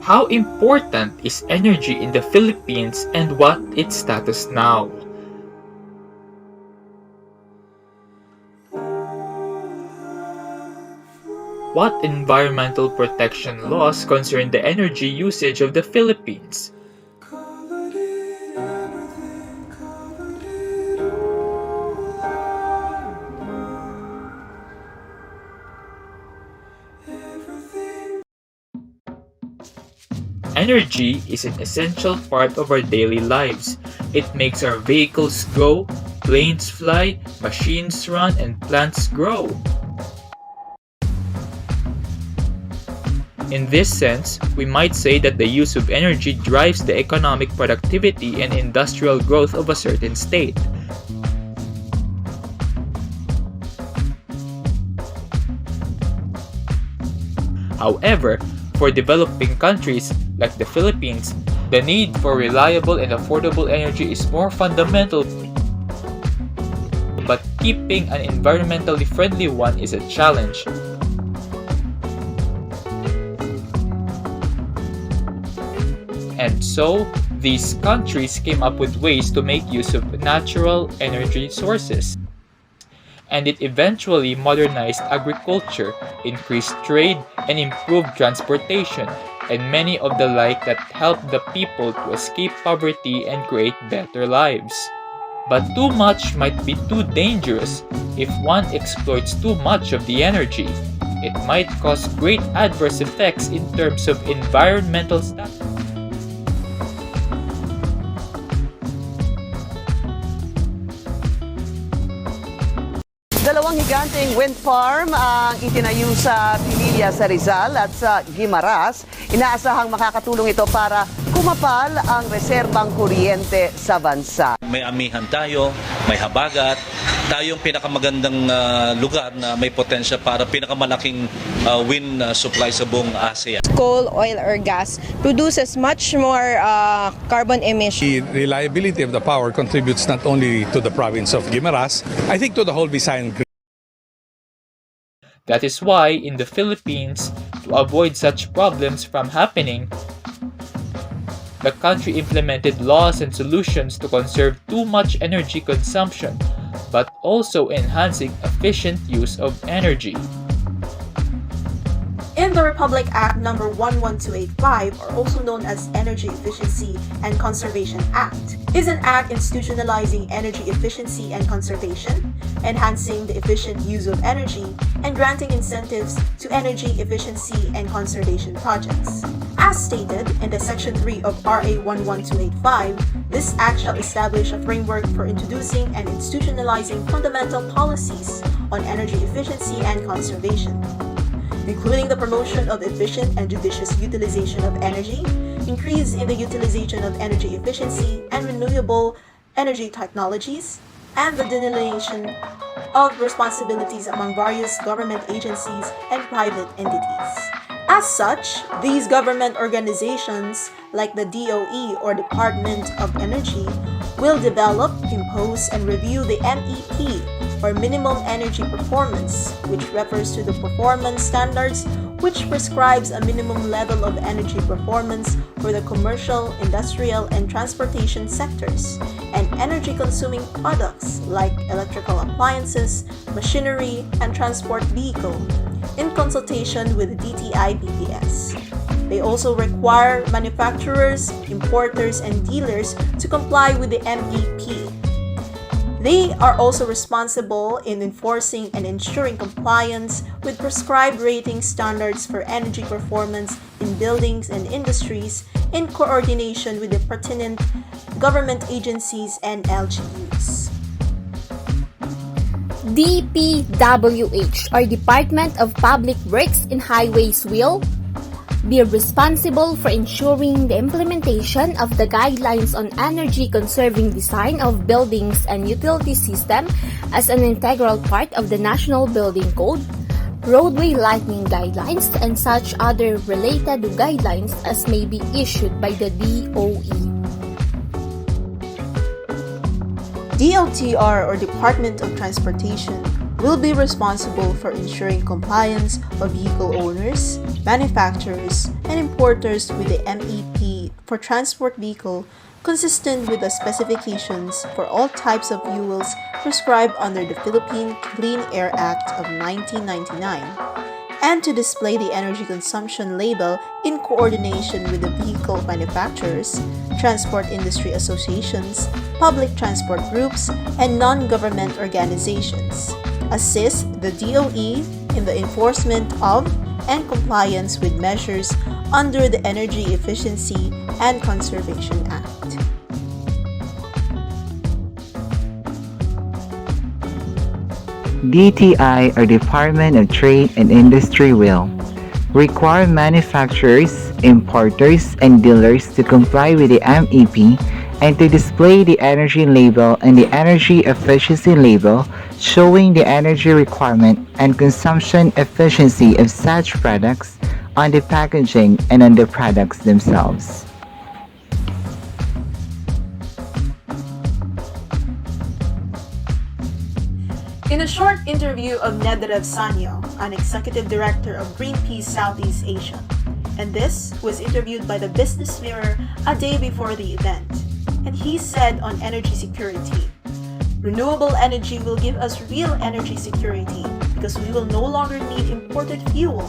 How important is energy in the Philippines and what its status now? What environmental protection laws concern the energy usage of the Philippines? Energy is an essential part of our daily lives. It makes our vehicles go, planes fly, machines run, and plants grow. In this sense, we might say that the use of energy drives the economic productivity and industrial growth of a certain state. However, for developing countries like the Philippines, the need for reliable and affordable energy is more fundamental, but keeping an environmentally friendly one is a challenge. And so, these countries came up with ways to make use of natural energy sources. And it eventually modernized agriculture, increased trade, and improved transportation, and many of the like that helped the people to escape poverty and create better lives. But too much might be too dangerous if one exploits too much of the energy. It might cause great adverse effects in terms of environmental status. Dalawang higanteng wind farm ang itinayo sa Pililla sa Rizal at sa Guimaras. Inaasahang makakatulong ito para kumapal ang reserbang kuryente sa bansa. May amihan tayo, may habagat, tayong pinakamagandang lugar na may potensya para pinakamalaking wind supply sa buong Asia. Coal, oil, or gas produces much more carbon emission. The reliability of the power contributes not only to the province of Guimaras, I think to the whole Visayan. That is why, in the Philippines, to avoid such problems from happening, the country implemented laws and solutions to conserve too much energy consumption, but also enhancing efficient use of energy. In the Republic Act No. 11285, or also known as Energy Efficiency and Conservation Act, is an act institutionalizing energy efficiency and conservation, enhancing the efficient use of energy, and granting incentives to energy efficiency and conservation projects. As stated in the Section 3 of RA 11285, this act shall establish a framework for introducing and institutionalizing fundamental policies on energy efficiency and conservation, including the promotion of efficient and judicious utilization of energy, increase in the utilization of energy efficiency and renewable energy technologies, and the delineation of responsibilities among various government agencies and private entities. As such, these government organizations, like the DOE or Department of Energy, will develop, impose, and review the MEP, or Minimum Energy Performance, which refers to the performance standards which prescribes a minimum level of energy performance for the commercial, industrial, and transportation sectors, and energy-consuming products like electrical appliances, machinery, and transport vehicle, in consultation with the DTI-BPS. They also require manufacturers, importers, and dealers to comply with the MEP. They are also responsible in enforcing and ensuring compliance with prescribed rating standards for energy performance in buildings and industries in coordination with the pertinent government agencies and LGUs. DPWH, or Department of Public Works and Highways, will be responsible for ensuring the implementation of the guidelines on energy-conserving design of buildings and utility system as an integral part of the National Building Code, roadway lighting guidelines, and such other related guidelines as may be issued by the DOE. DOTR, or Department of Transportation, will be responsible for ensuring compliance of vehicle owners, manufacturers, and importers with the MEP for transport vehicle consistent with the specifications for all types of fuels prescribed under the Philippine Clean Air Act of 1999, and to display the energy consumption label in coordination with the vehicle manufacturers, transport industry associations, public transport groups, and non-government organizations. Assist the DOE in the enforcement of and compliance with measures under the Energy Efficiency and Conservation Act. DTI, or Department of Trade and Industry, will require manufacturers, importers, and dealers to comply with the MEP and to display the energy label and the energy efficiency label showing the energy requirement and consumption efficiency of such products on the packaging and on the products themselves. In a short interview of Nedarev Sanyo, an executive director of Greenpeace Southeast Asia, and this was interviewed by the Business Mirror a day before the event, and he said on energy security, renewable energy will give us real energy security because we will no longer need imported fuel,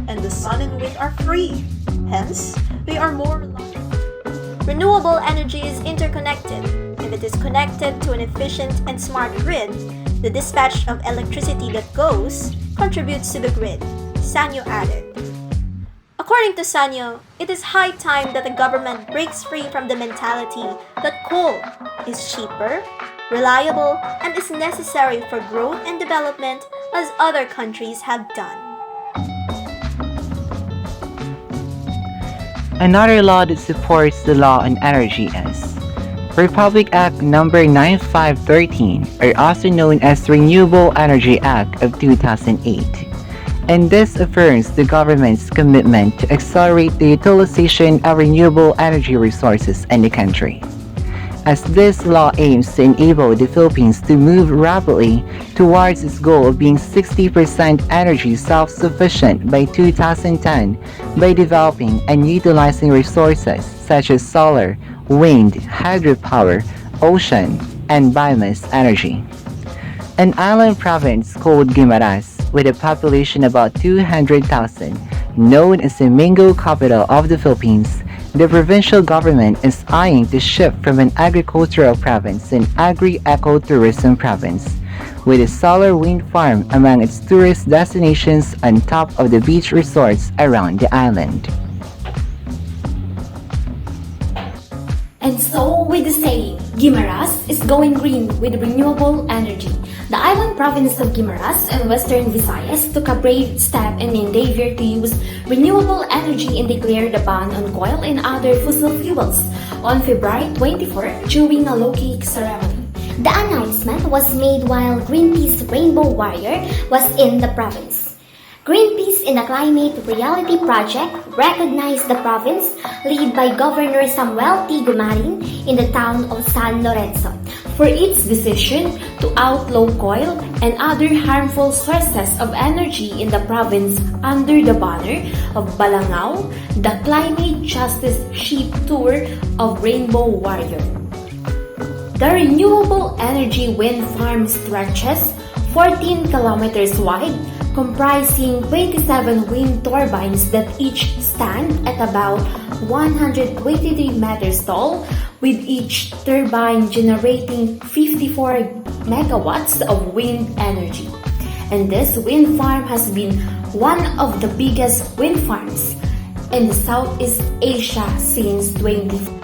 and the sun and wind are free. Hence, they are more reliable. Renewable energy is interconnected. If it is connected to an efficient and smart grid, the dispatch of electricity that goes contributes to the grid, Sanyo added. According to Sanyo, it is high time that the government breaks free from the mentality that coal is cheaper, reliable, and is necessary for growth and development as other countries have done. Another law that supports the law on energy is Republic Act No. 9513, or also known as Renewable Energy Act of 2008. And this affirms the government's commitment to accelerate the utilization of renewable energy resources in the country, as this law aims to enable the Philippines to move rapidly towards its goal of being 60% energy self-sufficient by 2010 by developing and utilizing resources such as solar, wind, hydropower, ocean, and biomass energy. An island province called Guimaras, with a population about 200,000, known as the mango capital of the Philippines, the provincial government is eyeing to shift from an agricultural province to an agri-ecotourism province, with a solar wind farm among its tourist destinations on top of the beach resorts around the island. And so, with the saying, Guimaras is going green with renewable energy, the island province of Guimaras and Western Visayas took a brave step in endeavor to use renewable energy and declared a ban on coal and other fossil fuels on February 24 during a low-key ceremony. The announcement was made while Greenpeace Rainbow Warrior was in the province. Greenpeace in a Climate Reality Project recognized the province led by Governor Samuel T. Gumarin in the town of San Lorenzo for its decision to outlaw coal and other harmful sources of energy in the province under the banner of Balangao, the Climate Justice Ship Tour of Rainbow Warrior. The renewable energy wind farm stretches 14 kilometers wide, comprising 27 wind turbines that each stand at about 123 meters tall, with each turbine generating 54 megawatts of wind energy. And this wind farm has been one of the biggest wind farms in the Southeast Asia since 2014.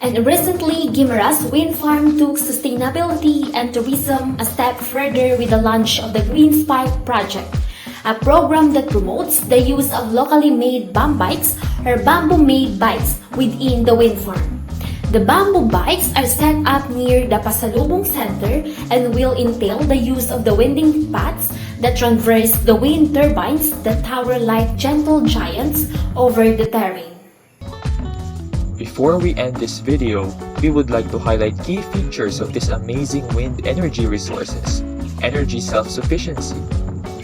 And recently, Guimaras Wind Farm took sustainability and tourism a step further with the launch of the Green Spike Project, a program that promotes the use of locally made bambikes or bamboo-made bikes within the wind farm. The bamboo bikes are set up near the Pasalubong Center and will entail the use of the winding paths that traverse the wind turbines that tower like gentle giants over the terrain. Before we end this video, we would like to highlight key features of this amazing wind energy resources. Energy self-sufficiency.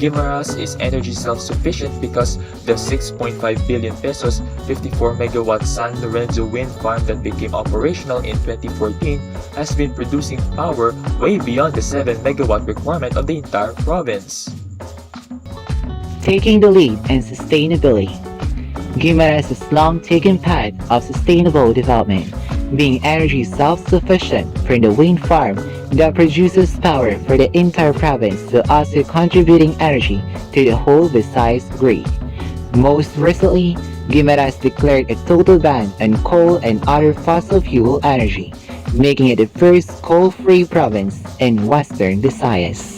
Guimaras is energy self-sufficient because the 6.5 billion pesos 54 megawatt San Lorenzo wind farm that became operational in 2014 has been producing power way beyond the 7 megawatt requirement of the entire province. Taking the lead in sustainability. Guimaras has long taken path of sustainable development, being energy self-sufficient from the wind farm that produces power for the entire province to also contributing energy to the whole Visayas grid. Most recently, Guimaras declared a total ban on coal and other fossil fuel energy, making it the first coal-free province in Western Visayas.